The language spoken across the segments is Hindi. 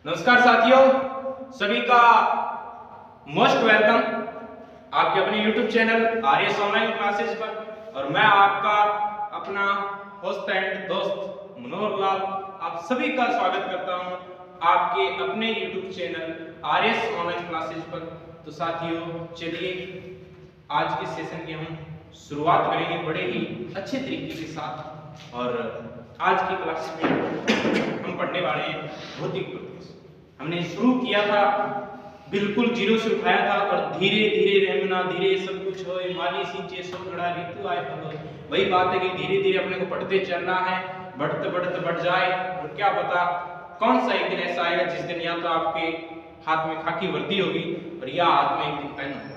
नमस्कार साथियों, सभी का मोस्ट वेलकम आपके अपने YouTube channel RS online classes पर। और मैं आपका अपना होस्ट एंड दोस्त मनोहर लाल आप सभी का स्वागत करता हूं आपके अपने YouTube channel RS online classes पर। तो साथियों, चलिए आज के सेशन की हम शुरुआत करेंगे बड़े ही अच्छे तरीके के साथ। और आज की क्लास में हम पढ़ने वाले हैं भौतिक प्रदेश। हमने शुरू किया था बिल्कुल जीरो से उठाया था और धीरे धीरे रहना धीरे सब कुछ हो माली सिंचे सो खड़ा ऋतु आए फल। वही बात है कि धीरे धीरे अपने को पढ़ते चलना है, बढ़ते बढ़ते बढ़ जाए। और क्या पता कौन सा एक दिन ऐसा आएगा जिस दिन या तो आपके हाथ में खाकी वर्दी होगी और या हाथ में एक दिन पेन होगा।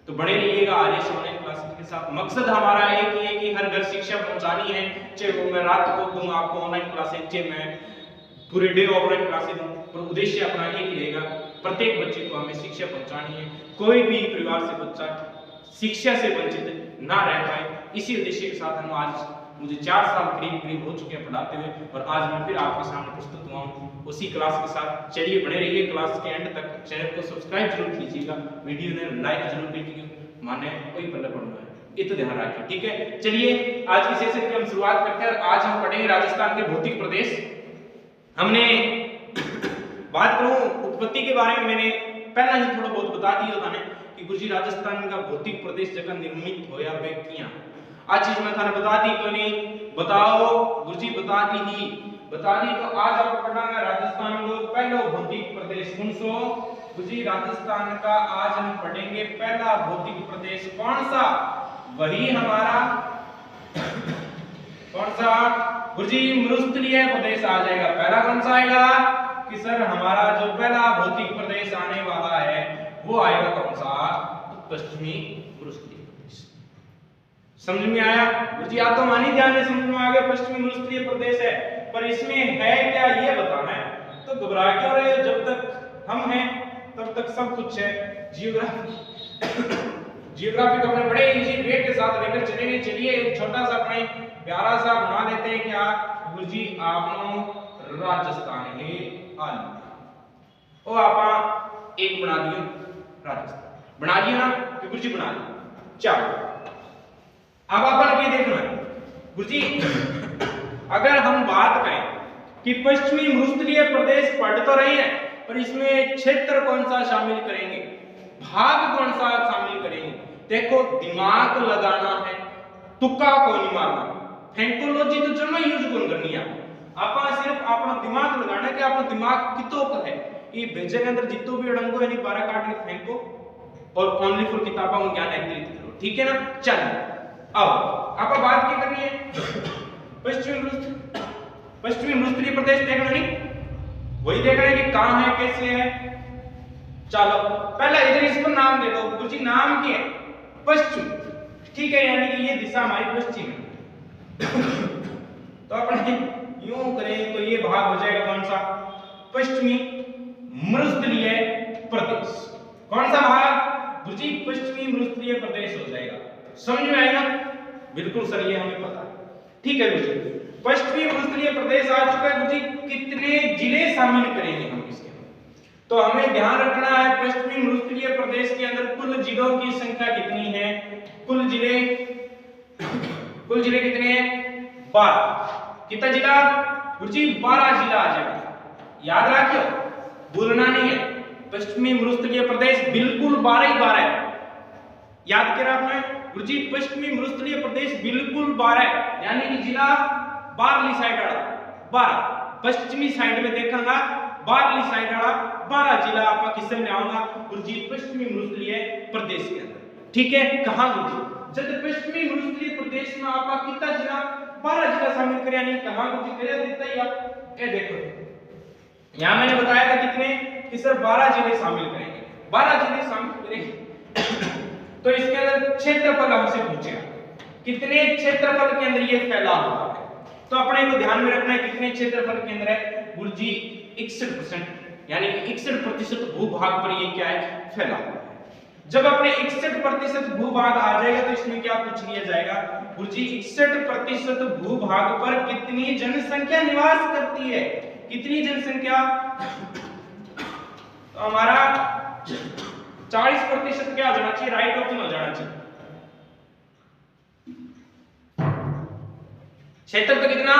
तो बने रहिएगा आरएस ऑनलाइन क्लासेस के साथ। मकसद हमारा एक ही है कि हर घर शिक्षा पहुंचानी है, चाहे वो मैं रात को दूं आपको ऑनलाइन क्लासेस, चाहे मैं पूरे डे ऑफलाइन क्लासेस दूं, पर उद्देश्य अपना एक ही रहेगा, प्रत्येक बच्चे को हमें शिक्षा पहुंचानी है। कोई भी परिवार से बच्चा शिक्षा से वंचित ना रह पाए, इसी उद्देश्य के साथ हम आज मुझे 4 साल करीब हो चुके हैं पढ़ाते हुए और आज मैं फिर आपके सामने प्रस्तुत हुआ हूं उसी क्लास के साथ। चलिए बने रहिए क्लास के एंड तक। चैनल को सब्सक्राइब जरूर कीजिएगा, वीडियो ने लाइक जरूर कीजिएगा, माने कोई पल्ले पड़ना है ये तो ध्यान रखिए, ठीक है। चलिए आज की सेशन की हम शुरुआत करते हैं। आज हम पढ़ेंगे राजस्थान के भौतिक प्रदेश। हमने बात करूं उत्पत्ति के बारे में, मैंने पहला ही थोड़ा बहुत बता दिया था कि गुरुजी राजस्थान का भौतिक प्रदेश जगह निर्मित होया वे किया। आज चीज मैं थाने बता दी तो नहीं बताओ गुरुजी बता दी तो आज आप पढ़ना है राजस्थान को पहला भौतिक प्रदेश। कौन सो गुरुजी राजस्थान का आज हम पढ़ेंगे पहला भौतिक प्रदेश। कौन सा? वही हमारा कौन सा गुरुजी मरुस्थलीय प्रदेश आ जाएगा। पहला कौन सा आएगा कि सर हमारा जो पहला भौतिक प्रदेश आने वाला है वो आएगा कौन सा? पश्चिमी मरुस्थलीय प्रदेश। समझ में आया गुरुजी? आप तो मानी ध्यान में समझ में आ गया पश्चिमी मरुस्थलीय प्रदेश है, पर इसमें है क्या ये बताना है। तो घबरा क्यों रहे हो? जब तक हम हैं तब तक सब कुछ है। जियोग्राफी को अपने बड़े इजी वे के साथ लेकर चलेंगे। चलिए एक छोटा सा अपने प्यारा सा बना लेते हैं। क्या गुरुजी आपनो राजस्थान है आलू ओ आपा एक बना दियो राजस्थान, बना दिया ना कि गुरुजी बना दिया। चलो अब अपन ये देखना है गुरुजी, अगर हम बात करें कि पश्चिमी मरुस्थलीय प्रदेश पढ़ तो रहे हैं, पर इसमें क्षेत्र कौन सा शामिल करेंगे, भाग कौन सा शामिल करेंगे? देखो दिमाग लगाना है, तुक्का को नहीं मारना। फेंकोलॉजी तो चलो यूज कौन करनी है, आप सिर्फ अपना दिमाग लगाना है कि अपना दिमाग कितो का है। ये भेजे के अंदर जितो भी अड़ंगो है नहीं 12 काट के फेंको और ओनली फॉर किताबों में ज्ञान एकत्रित करो, ठीक है ना। चलो अब आप बात क्या करनी है पश्चिमी मरुस्थलीय प्रदेश देखना नहीं, वही देखना है कि कहां है कैसे है। चलो पहला इधर इसको नाम दे दो गुरुजी, नाम क्या है? पश्चिम, ठीक है, यानी कि ये दिशा हमारी पश्चिम है। तो अपन यूं करें तो ये भाग हो जाएगा कौन सा? पश्चिमी मरुस्थलीय प्रदेश। कौन सा भाग गुरुजी? पश्चिमी मरुस्थलीय प्रदेश हो जाएगा। समझ में आएगा? बिल्कुल सर, ये हमें पता है, ठीक है गुरुजी। पश्चिमी मरुस्थलीय प्रदेश आ चुका है गुरुजी। कितने जिले शामिल करेंगे हम इसके अंदर? तो हमें ध्यान रखना है पश्चिमी मरुस्थलीय प्रदेश के अंदर कुल जिलों की संख्या कितनी है? कुल जिले कितने हैं? 12। कितना जिला गुरुजी? 12 जिला आ जाएगा। याद रखियो, भूलना नहीं है। पश्चिमी मरुस्थलीय प्रदेश बिल्कुल 12 ही 12 है। याद करा आपने गुरुजी? पश्चिमी मरुस्थलीय प्रदेश बिल्कुल 12 है, यानी कि जिला बारली साइड वाला 12, पश्चिमी साइड में देखूंगा बारली साइड वाला 12 जिला आपका किससे में आऊंगा गुरुजी? पश्चिमी मरुस्थलीय प्रदेश के अंदर, ठीक है। कहां गुरुजी? जब पश्चिमी मरुस्थलीय प्रदेश में आपका कितना जिला? 12 जिला शामिल करे, यानी कहां गुरुजी? करे देता ही आप ये देखो, यहां मैंने बताया था कितने कि सर 12 जिले शामिल करेंगे, 12 जिले शामिल करेंगे। तो इसके अंदर क्षेत्रफल हमसे पूछेगा कितने क्षेत्रफल के अंदर ये फैला हुआ है। तो अपने को ध्यान में रखना है कितने क्षेत्रफल के अंदर है गुरुजी? 61%, यानी कि 61% भूभाग पर ये क्या है? फैला हुआ है। जब अपने 61% भूभाग आ जाएगा तो इसमें क्या पूछ लिया जाएगा गुरुजी? 61% भूभाग पर कितनी जनसंख्या निवास करती है? कितनी जनसंख्या? तो हमारा 40% क्या हो जाना चाहिए, राइट ऑप्शन हो जाना चाहिए। क्षेत्रफल कितना,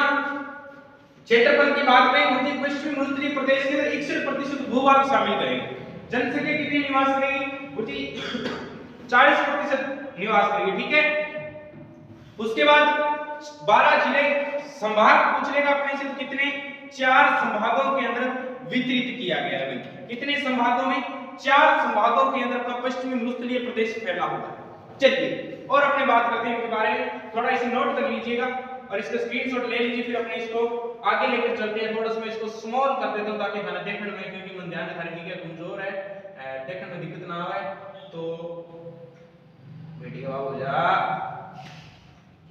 क्षेत्रफल की बात करें पश्चिमी मरुस्थलीय प्रदेश के अंदर 61% भूभाग शामिल करेंगे। जनसंख्या कितनी निवास करेगी, 40% निवास करेगी, ठीक है। उसके बाद 12 जिले संभाग पूछ लेगा अपने से, कितने, 4 संभागों के अंदर वितरित किया गया है। कितने संभागों में, 4 संभागों के अंदर अपना पश्चिमी मरुस्थलीय प्रदेश फैला हुआ है। चलिए और अपने बात करते हैं इनके बारे में, थोड़ा इसे नोट कर लीजिएगा और इसका स्क्रीनशॉट ले लीजिए, फिर अपने इसको आगे लेकर चलते हैं। थोड़ा सा मैं इसको स्मॉल कर देता हूं ताकि मैंने देखने में, क्योंकि मन ध्यान रखने की कमजोर है, देखने में दिक्कत ना आए। तो बेटी का बाबू जा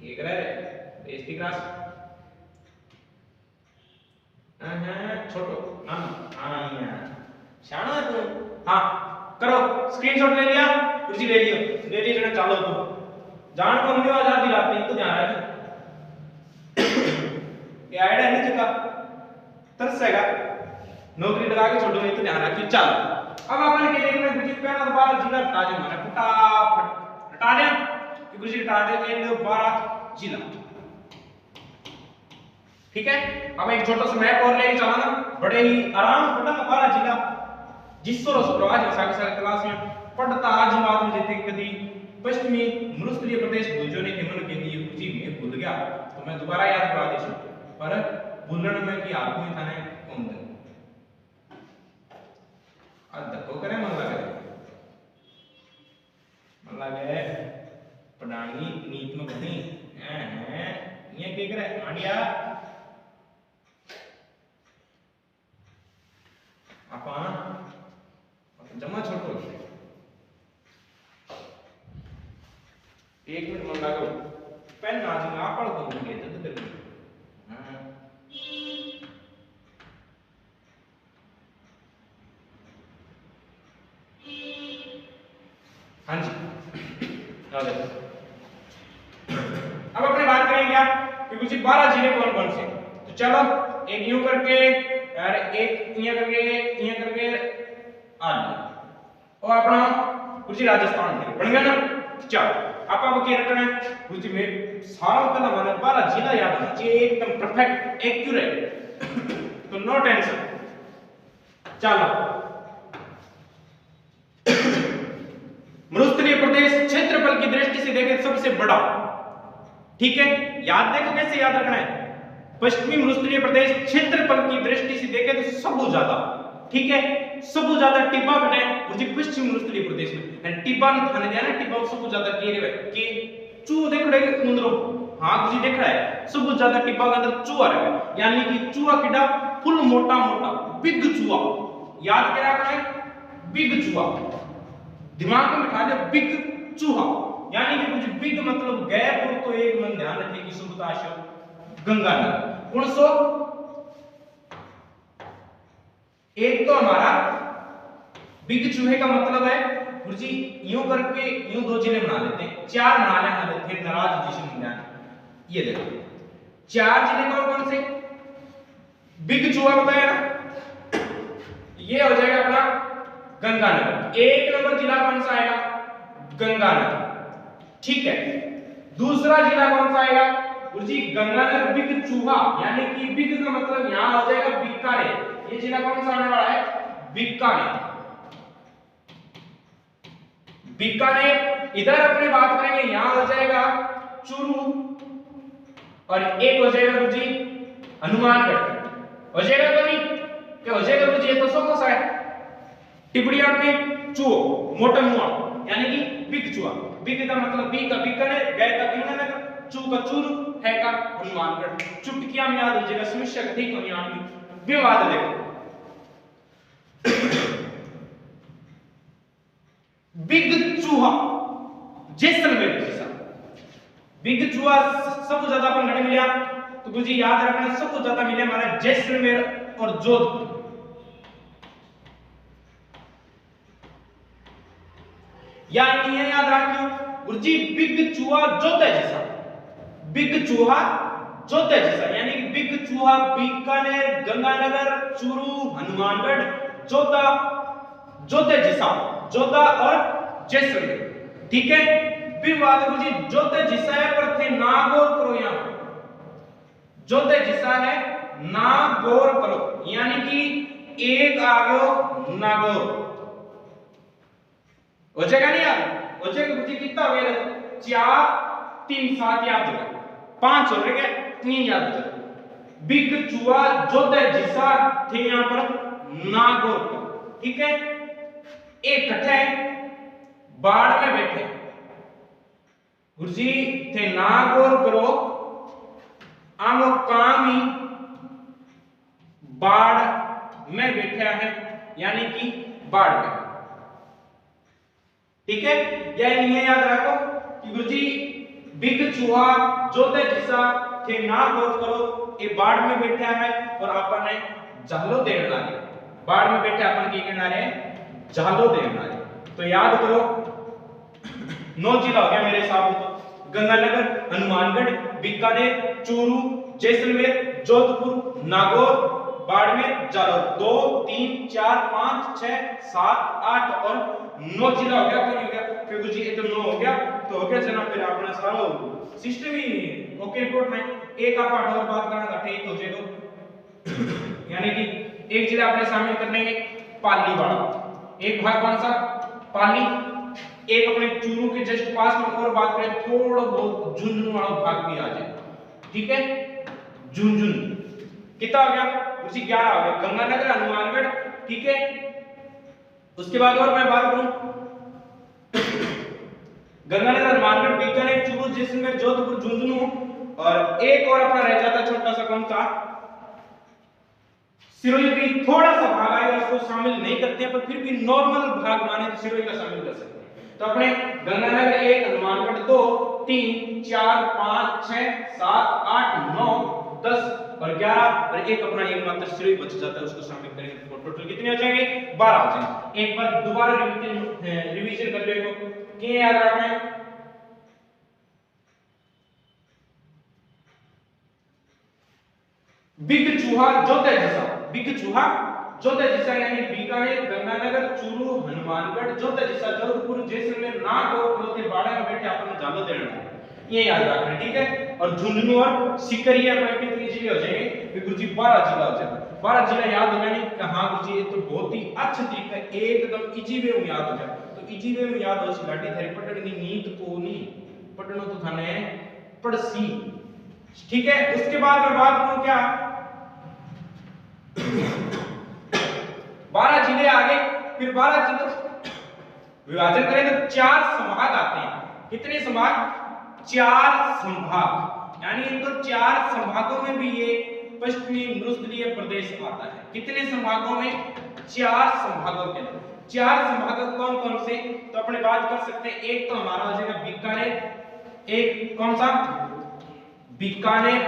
ये कर रहे बेइज्जती क्लास छोटो ना हां शाना तू, हां करो, स्क्रीनशॉट ले लिया, कुर्सी ले लियो जने चालो तो जान को हमने आजाद दिलाते हैं, तो ध्यान रखिए ये आइडिया नहीं चुका तरसेगा नौकरी लगा के छोड़ो, नहीं तो ध्यान रखिए। चलो अब अपन के देखना गुरुजी पहला 12 जिला हटा दे, हमारा फटाफट हटा दे कि गुरुजी हटा दे इन 12 जिला, ठीक है। अब एक छोटा सा मैप और लेके चलाना, बड़े ही आराम पढ़ना 12 जिला, जिसको आज सारे क्लास में पढ़ता आज बात में जैसे कभी पश्चिमी मरुस्थलीय प्रदेश भूजों ने हिमन के लिए गुरुजी में भूल गया, तो मैं दोबारा याद करा देता हूं, पर भूलने में की आपको ही थाने कौन दे धक्को करे, मन लगे पढ़ानी नीत में घनी ये के करे आंडिया आपा जमा छोटो, 1 मिनट मन लागो, पेन आज ना पढ़ को मुझे जल्दी कर। हाँ जी अब अपने बात करेंगे क्या कि कुछ 12 जिले कौन कौन से, तो चलो एक यूं करके और एक यूं करके आ और अपना कुछ राजस्थान में बन गया ना। चलो आप क्या रखना है कुछ में सारा पहला माने 12 जिला याद होना चाहिए, एकदम परफेक्ट एक्यूरेट तो नो टेंशन। चलो मरुस्थलीय प्रदेश क्षेत्रफल की दृष्टि से देखें सबसे बड़ा, ठीक है, याद देखो कैसे याद रखना है, पश्चिमी मरुस्थलीय प्रदेश क्षेत्रफल की दृष्टि से देखें तो सबसे ज्यादा, ठीक है, सबसे ज्यादा टिब्बा बने मुझे पश्चिमी मरुस्थलीय प्रदेश में एंड टिब्बा न थाने जाना, टिब्बा सबसे ज्यादा के रे के चू देख रहे मुंदरो, हां कुछ देख रहा है सबसे ज्यादा टिब्बा का अंदर चूहा है, यानी कि चूहा किडा फुल मोटा मोटा बिग चूहा, याद क्या रखना है बिग चूहा, दिमाग में बिठा दे बिग चूहा, यानी कि कुछ बिग मतलब गैप और तो एक मन ध्यान रखिए कि सुबताश गंगानगर कौन सो, एक तो हमारा बिग चूहे का मतलब है गुरुजी यूं करके यूं 2 जिले बना लेते हैं, 4 बना लेना फिर नाराज जिसे मिल जाए, ये देखो 4 जिले कौन कौन से, बिग चूहा बताया ना, ये हो जाएगा अपना गंगानगर, 1 नंबर जिला कौन सा आएगा गंगानगर, ठीक है। दूसरा जिला कौन सा आएगा गुरुजी गंगानगर बिग चूहा, यानी कि बिग का मतलब यहां हो जाएगा बीकानेर, ये जिला कौन सा आने वाला है बीकानेर, बीकानेर। इधर अपने बात करेंगे यहां हो जाएगा चूरू और एक हो जाएगा गुरुजी हनुमानगढ़, हो जाएगा तो नहीं क्या हो जाएगा गुरुजी, ये तो सब सा है टिबड़िया में चूहो मोटा मुआ, यानी कि बिग चूहा, बिग का मतलब बी का बीकानेर, गए का गंगानगर, चू का चूरू, है का हनुमानगढ़, चुटकियां में याद हो जाएगा समस्या का ठीक होनी आनी विवाद देखो बिग चूहा जैसलमेर जैसा, बिग चूहा सबसे ज्यादा अपन घने मिला तो मुझे याद रखना सबसे ज्यादा मिले हमारा जैसलमेर और जोधपुर, यानी ये याद रखियो गुरुजी बिग चूहा जोधा जैसा, बिग चूहा जोधा जैसा, यानी कि बिग चूहा बीकानेर गंगानगर चूरू हनुमानगढ़ जोधा जोधे जिसा, जोधा और जैसलमेर, ठीक है। फिर बात करो जी जोधे जिसा है पर थे ना गौर करो, यहां पर जोधे जिसा है ना गौर करो, यानी कि एक आ गयो नागौर हो जाएगा नहीं यार, हो जाएगा बुद्धि कितना हो गया 4 3 7 याद हो गया, 5 हो गया 3 याद हो गया। बिग चूहा जोधे जिसा थे यहां पर नागौर, ठीक है। एक कट्ठे बाढ़ में बैठे गुरुजी थे नागौर करो, आमो काम ही बाढ़ में बैठा है, यानी कि बाढ़ में, ठीक है। यानी ये याद रखो कि गुरुजी बिग चूहा जोधे जिसा थे नागौर करो, ये बाढ़ में बैठा है और अपन ने जालो देन लागे, बाढ़ में बैठे अपन की कहना रहे जालो देन लागे। तो याद करो 9 जिला हो गया मेरे हिसाब से, तो गंगानगर, हनुमानगढ़, बीकानेर, चूरू, जैसलमेर, जोधपुर, नागौर, बाड़मेर, जालौर। 2 3 4 5 6 7 8 और 9 जिला हो गया, हो गया। फिर जी ये तो 9 हो गया, तो हो गया जनाब। फिर आपने सारो सिस्टम ही ओके रिपोर्ट में एक आप पार्ट और बात करना था, ठीक हो जाएगा। यानी कि एक जिला आपने शामिल करने के पालीवाड़ा, एक भाग कौन सा पाली, एक अपने चूरू के जस्ट पास में और बात करें थोड़ा बहुत झुंझुनू वाला भाग भी आ जाए, ठीक है। झुंझुनू कितना हो गया उसी 11 हो गया, गंगानगर, हनुमानगढ़, ठीक है। उसके बाद और मैं बात करूं गंगानगर, हनुमानगढ़, बीकानेर, चूरू, जैसलमेर, जोधपुर, झुंझुनू, और एक और अपना रह जाता छोटा सा कौन सा सिरोही भी थोड़ा सा भाग आएगा, उसको शामिल नहीं करते हैं, पर फिर भी नॉर्मल भाग माने तो सिरोही का शामिल कर सकते हैं। तो अपने गंगानगर 1, हनुमानगढ़ 2 3 4 5 6 7 8 9 10 और 11 और एक अपना एकमात्र सिरोही बच जाता है, उसको शामिल करेंगे तो टोटल कितने हो जाएंगे 12 हो जाएंगे। एक बार दोबारा रिवीजन कर लेंगे, क्या याद रखना है बिग चूहा जोधे जिसा, बिग चूहा जोधे जिसा यानी बीकानेर, गंगानगर, चूरू, हनुमानगढ़, जोधे जिसा, जोधपुर, जैसलमेर, नागौर, लोथे बाड़ा में बैठे अपन जालो देना है, ये याद रखना है, ठीक है। और झुंझुनू और सिकरिया अपने कितने जिले हो जाएंगे गुरुजी 12 जिला हो जाएगा। 12 जिला याद हो गया नहीं कहां गुरुजी, ये तो बहुत ही अच्छा तरीका है, एकदम इजी वे में याद हो जाए। तो इजी वे में याद हो सी लाठी थारी पढ़ने की नींद को नहीं पढ़नो तो थाने पढ़सी, ठीक है। उसके बाद मैं बात करूं क्या 12 जिले आ गए, फिर 12 जिलों विभाजन करें तो 4 संभाग आते हैं। कितने संभाग 4 संभाग, यानी इनको 4 संभागों में भी ये पश्चिमी मरुस्थलीय प्रदेश आता है। कितने संभागों में 4 संभागों के अंदर, 4 संभाग कौन कौन से, तो अपने बात कर सकते हैं। एक तो हमारा हो जाएगा बीकानेर, एक कौन सा बीकानेर,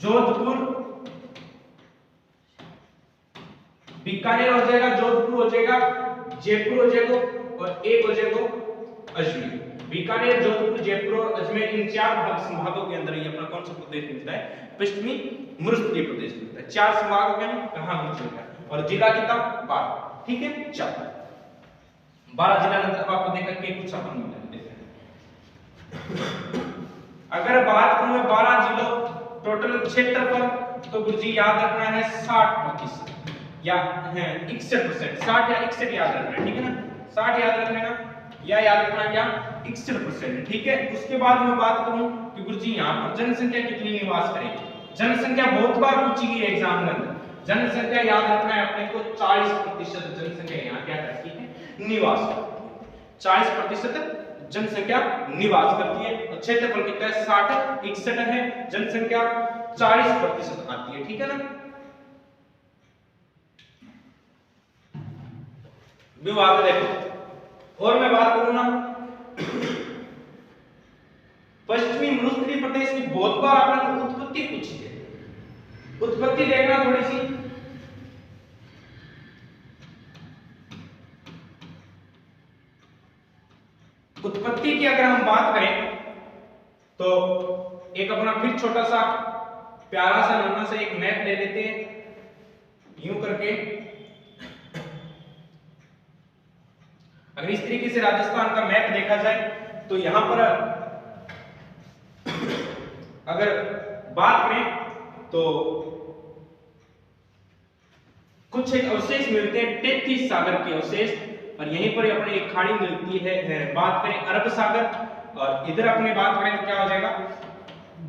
जोधपुर, बीकानेर हो जाएगा, जोधपुर हो जाएगा, जयपुर हो जाएगा और एक हो जाएगा अजमेर। बीकानेर, जोधपुर, जयपुर और अजमेर, इन 4 संभागों के अंदर ये अपना कौन सा प्रदेश मिलता है पश्चिमी मरुस्थलीय प्रदेश मिलता है। 4 संभाग हो गए कहां मिलता है और जिला कितना 12, ठीक है। चलो 12 जिला नंतर आपको देखा कि कुछ अपन मिलते हैं। अगर बात करूं मैं 12 जिलों टोटल क्षेत्रफल, तो गुरुजी याद रखना है 60% या 61%, 60 या 61 याद रखना है, ठीक है ना। 60 याद रखना है या याद रखना क्या 61%, ठीक है। उसके बाद मैं बात करूं कि गुरुजी यहां पर जनसंख्या कितनी निवास करेगी। जनसंख्या बहुत बार पूछी गई है एग्जाम में, जनसंख्या याद रखना है अपने को 40% जनसंख्या यहां क्या करती है निवास करती है, 40% जनसंख्या निवास करती है। और क्षेत्रफल कितना है 60, 61 है, जनसंख्या 40% आती है, ठीक है ना। विभाग देखो और मैं बात करूं ना पश्चिमी मरुस्थलीय प्रदेश की बहुत बार आपने उत्पत्ति पूछी है, उत्पत्ति देखना थोड़ी सी। उत्पत्ति की अगर हम बात करें तो एक अपना फिर छोटा सा प्यारा सा नन्हा सा एक मैप ले लेते हैं यूं करके। अगर इस तरीके से राजस्थान का मैप देखा जाए तो यहाँ पर अगर बात करें तो कुछ एक अवशेष मिलते हैं 33 सागर के अवशेष, और यहीं पर अपने एक खाड़ी मिलती है। बात करें अरब सागर, और इधर अपने बात करें तो क्या हो जाएगा,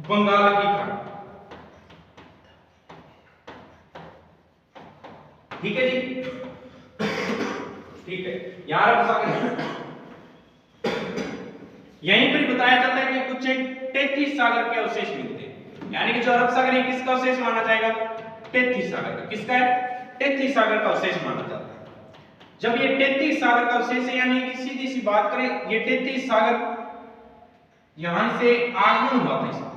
बंगाल की खाड़ी। ठीक है जी, ठीक है। यहाँ अरब सागर, यहीं पर बताया जाता है कि कुछ एक 33 सागर के अवशेष मिलते हैं, यानी कि जो अरब सागर है किसका अवशेष माना जाएगा, 33 सागर का। किसका है, 33 सागर का अवशेष माना जाता है। जब ये 33 सागर का अवशेष है, यानी कि सीधी सी बात करें, ये 33 सागर यहां से आगमन हुआ था इसका।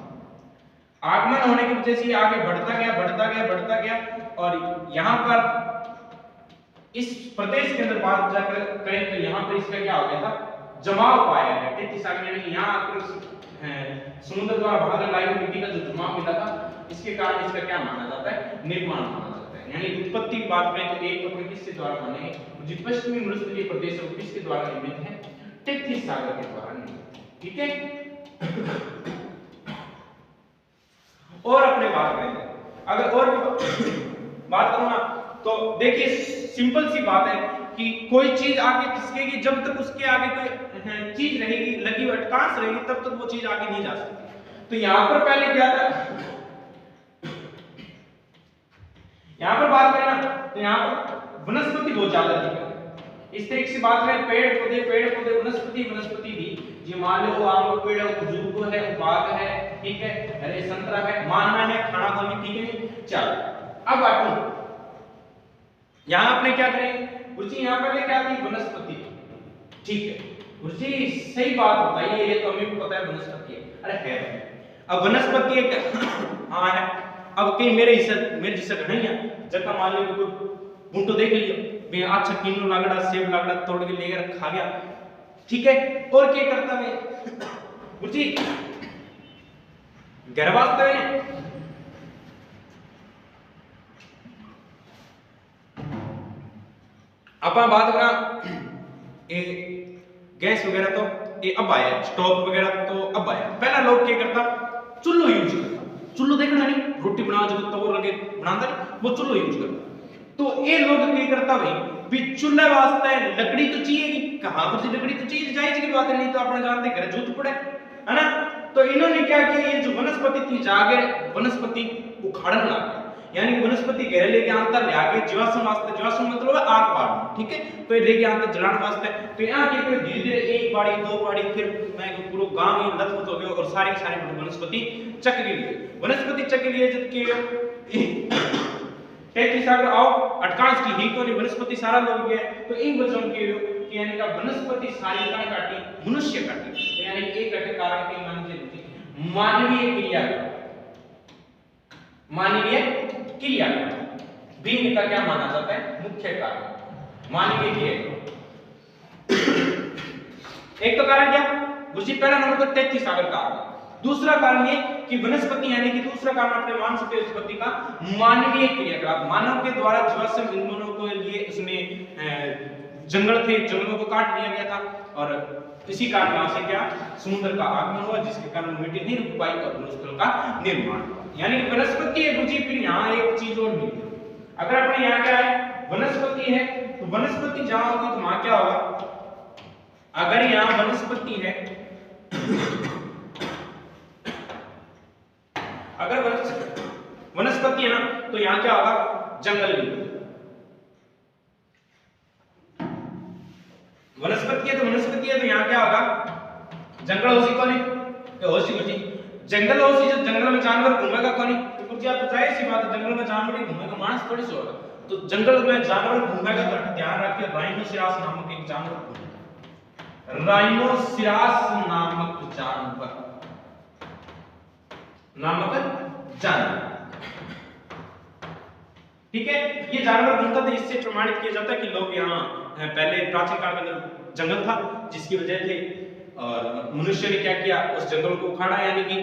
आगमन होने की वजह से आगे बढ़ता गया बढ़ता गया बढ़ता गया, और यहां पर इस प्रदेश के अंदर बात जाकर करें तो यहां पर इसका क्या हो गया था, जमाव पाया है 33 सागर, यानी कि यहां आकर समुद्र द्वारा भागने लाई हुई मिट्टी का जो जमाव मिला था, इसके कारण इसका क्या माना जाता है, निर्माण माना जाता है। यानी उत्पत्ति की बात करें तो एक अपने किसके द्वारा बने, जो पश्चिमी मरुस्थलीय प्रदेश है किसके द्वारा निर्मित है, 33 सागर के द्वारा निर्मित। ठीक है। और अपने बात करेंगे, अगर और भी बात करूं ना तो देखिए सिंपल सी बात है कि कोई चीज आगे खिसकेगी जब तक उसके आगे कोई चीज रहेगी, लगी हुई अटकांस रहेगी, तब तक वो चीज आगे नहीं जा सकती। तो यहां पर पहले क्या था, यहां पर बात करें ना तो यहां पर वनस्पति बहुत ज्यादा थी। इस तरीके से बात करें पेड़ पौधे वनस्पति भी, जी मान लो आम का पेड़ है, खजूर को है, बाग है, ठीक है, अरे संतरा है, मानना है, खाना खाने, ठीक है। चलो अब बात यहां आपने क्या करें, गुरुजी यहां पहले क्या थी, वनस्पति, ठीक है गुरुजी सही बात बताइए, ये तो हमें भी पता है वनस्पति है, अरे है। अब वनस्पति एक हाँ है। अब कहीं मेरे जैसा नहीं है, जब मान लो कोई बूटो देख लियो बे अच्छा किन्नू लागड़ा सेब लागड़ा तोड़ के लेकर खा गया, ठीक है, और क्या करता है गुरुजी घर वास्ते है। अब बात करा गैस वगैरह तो ये अब आया, स्टोव वगैरह तो अब आया। पहला लोग क्या करता, चुल्लो यूज करता, चुल्लो देखना नहीं, रोटी बनाओ जब तवा लगे बनाता नहीं, वो चुल्लो यूज करता। तो ये लोग क्या करता भाई, भी चूल्हे वास्ते लकड़ी तो चाहिए, कहां पर लकड़ी तो चाहिए, जायज की बात है, नहीं तो अपने जानते घर जूत पड़े है ना। तो इन्होंने क्या किया, ये जो वनस्पति थी जागे वनस्पति उखाड़न लगा, यानी वनस्पति घेरे लेके अंतर ले आके जीवाश्म वास्ते, जीवाश्म मतलब आग बाड़ना, ठीक है, तो ये लेके अंतर जलाने वास्ते। तो यहाँ के फिर धीरे धीरे एक बाड़ी दो बाड़ी, फिर मैं पूरा गांव ही लथपथ हो गया और सारे वनस्पति चक्र लिए, वनस्पति चक्र लिए जबकि 33 सागर आओ अटकांस की ही कोनी वनस्पति सारा लोग गए। तो इन वजहों के यानी का वनस्पति सारी का काटी, मनुष्य काटी, तो यानी एक घटक कारण के मानवीय क्रिया, मानवीय क्रिया भी इनका क्या माना जाता है, मुख्य कारण मानवीय क्रिया। एक तो कारण क्या गुरुजी, पहला नंबर तो 33 सागर का। दूसरा कारण ये कि वनस्पति यानी कि दूसरा कारण अपने मान सकते उत्पत्ति का मानवीय क्रियाकलाप, मानव के द्वारा जीवाश्म ईंधनों को लिए उसमें जंगल थे, जंगलों को काट दिया गया था, और इसी कारण यहाँ से क्या समुद्र का आगमन हुआ, जिसके कारण मिट्टी नहीं रुक पाई और भूस्थल का निर्माण हुआ। यानी कि वनस्पति है गुरुजी, फिर यहाँ एक चीज और मिलती है, अगर अपने यहाँ क्या है वनस्पति है, तो वनस्पति जहां होगी तो वहां क्या होगा, अगर यहाँ वनस्पति है अगर वनस्पति है ना तो यहां क्या होगा, जंगल भी। वनस्पति है तो यहां क्या होगा, जंगल होसी कौन है, होसी गुरुजी जंगल होसी, जब जंगल में जानवर घूमेगा कौन है, तो गुरुजी आप तो जाहिर सी बात है जंगल में जानवर ही घूमेगा, मानस थोड़ी सी होगा। तो जंगल में जानवर घूमेगा तो ध्यान रखिए राइनोसिरास नामक एक जानवर, राइनोसिरास नामक जानवर ठीक है, ये जानवर घूमता था। इससे प्रमाणित किया जाता है कि लोग यहाँ पहले प्राचीन काल में जंगल था, जिसकी वजह से और मनुष्य ने क्या किया, उस जंगल को उखाड़ा, यानी कि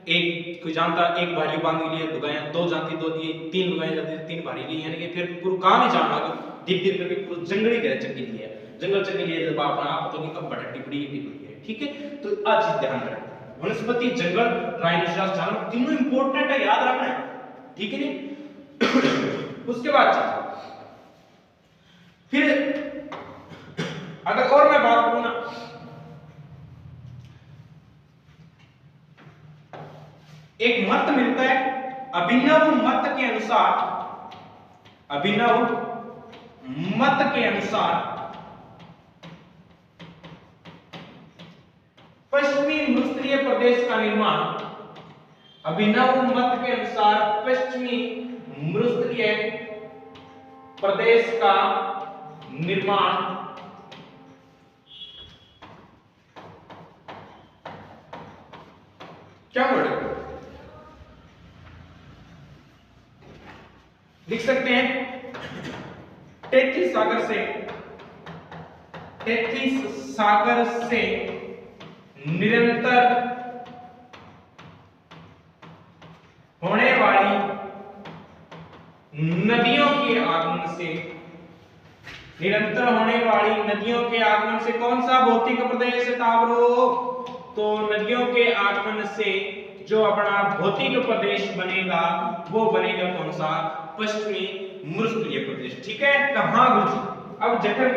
एक कोई जानता एक भारी बांध लिए, दो गायें, दो जाती दो दिए, तीन गायें जाती तीन भारी ली, यानी कि फिर पूरा काम ही जान लगा, धीरे धीरे करके पूरा जंगली गए चक्की दिया। जंगल चली गई जब अपना आप तो कब बड़ा टिपड़ी है, ठीक है। तो आज चीज ध्यान रखें, वनस्पति, जंगल, राइनोसेरस जानवर तीनों इंपॉर्टेंट है, याद रखना है, ठीक है नहीं। उसके बाद फिर अगर और मैं बात करूं ना, एक मत मिलता है, अभिनव मत के अनुसार, अभिनव मत के अनुसार पश्चिमी मरुस्थलीय प्रदेश का निर्माण, अभिनव मत के अनुसार पश्चिमी मरुस्थलीय प्रदेश का निर्माण क्या वर्ड लिख सकते हैं, टेथिस सागर से निरंतर होने वाली नदियों के आगमन से, निरंतर होने वाली नदियों के आगमन से कौन सा भौतिक प्रदेश तावरो, तो नदियों के आगमन से जो अपना भौतिक प्रदेश बनेगा वो बनेगा कौन सा, पश्चिमी मरुस्थलीय प्रदेश, ठीक है। कहां गुरुजी, अब जखन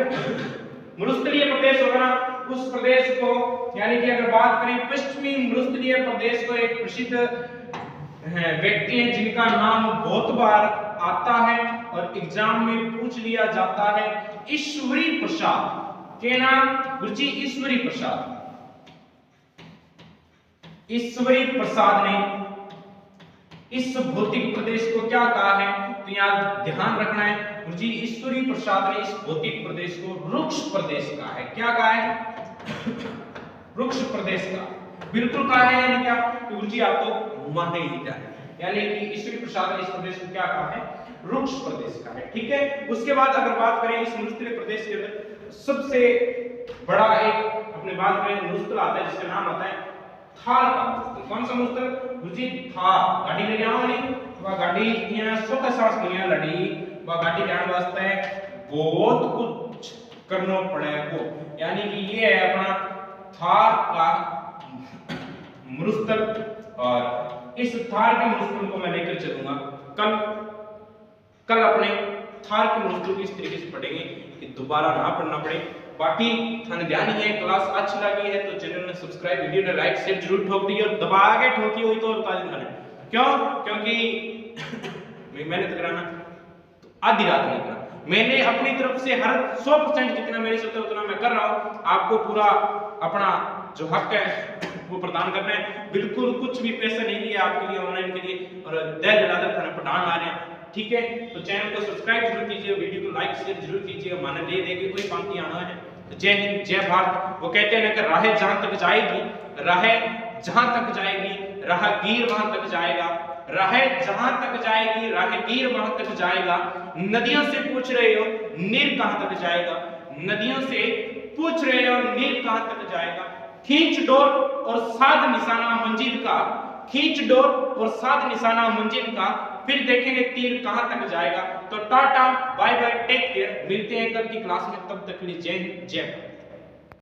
मरुस्थलीय प्रदेश होगा ना, उस प्रदेश को यानी कि अगर बात करें पश्चिमी मरुस्थलीय प्रदेश को, एक प्रसिद्ध व्यक्ति हैं जिनका नाम बहुत बार आता है और एग्जाम में पूछ लिया जाता है, ईश्वरी प्रसाद के नाम गुरुजी, ईश्वरी प्रसाद। ईश्वरी प्रसाद ने इस भौतिक प्रदेश को क्या कहा है, तो यहाँ ध्यान रखना है गुरुजी, ईश्वरी प्रसाद ने इस भौतिक प्रदेश को रुक्ष प्रदेश कहा है। क्या कहा है, रुक्ष प्रदेश का, बिल्कुल कहा है, यानी क्या गुरुजी आप तो माने ही जाए, यानी कि ईश्वरी प्रसाद ने इस प्रदेश को क्या कहा है, रुक्ष प्रदेश का है, ठीक है। उसके बाद अगर बात करें इस मरुस्थलीय प्रदेश के अंदर सबसे बड़ा एक अपने बात करें मरुस्थल आता है जिसका नाम आता है थार का मरुस्थल। कौन सा मरुस्थल गुरुजी, थार। गाड़ी ले जाओ नहीं वा गाड़ी यहाँ छोटा सांस नहीं लड़ी वा गाड़ी जाने वास्ते बहुत कुछ करना पड़ेगा, यानी कि ये है अपना थार का मरुस्थल। और इस थार के मरुस्थल को मैं लेकर चलूंगा कल अपने थार के मरुस्थल को इस तरीके से पढ़ेंगे कि दोबारा ना पढ़ना पड़े। बाकी थाने ध्यान ही है, क्लास अच्छी लगी है तो चैनल ने सब्सक्राइब, वीडियो ने लाइक शेयर जरूर ठोक दी और दबा के ठोकी हुई तो बता देना, क्यों, क्योंकि मेहनत कराना तो आधी रात नहीं करा, मैंने अपनी तरफ से हर 100% जितना मेरे से होता है उतना मैं कर रहा हूं, आपको पूरा अपना जो हक है वो प्रदान करना है, बिल्कुल कुछ भी पैसा नहीं लिया आपके लिए ऑनलाइन के लिए, और दिल लगाकर थाने पढ़ान आ रहे हैं, ठीक है। तो चैनल को सब्सक्राइब जरूर कीजिए, वीडियो को लाइक शेयर जरूर कीजिए, माने दे देके कोई पंक्ति आना है। जय हिंद, जय भारत। वो कहते हैं ना कि राह जहां तक जाएगी, राह जहां तक जाएगी, राहगीर वहां तक जाएगा, राह जहां तक जाएगी, राहगीर वहां तक जाएगा। नदियों से पूछ रहे हो नीर कहां तक जाएगा, नदियों से पूछ रहे हो नीर कहां तक जाएगा। खींच डोर और साध निशाना मंजिल का, खींच डोर और साध निशाना मंजिल का, फिर देखेंगे तीर कहां तक जाएगा। तो tata bye bye, take care, मिलते हैं कल की क्लास में, तब तक के लिए जय हिंद, जय भारत।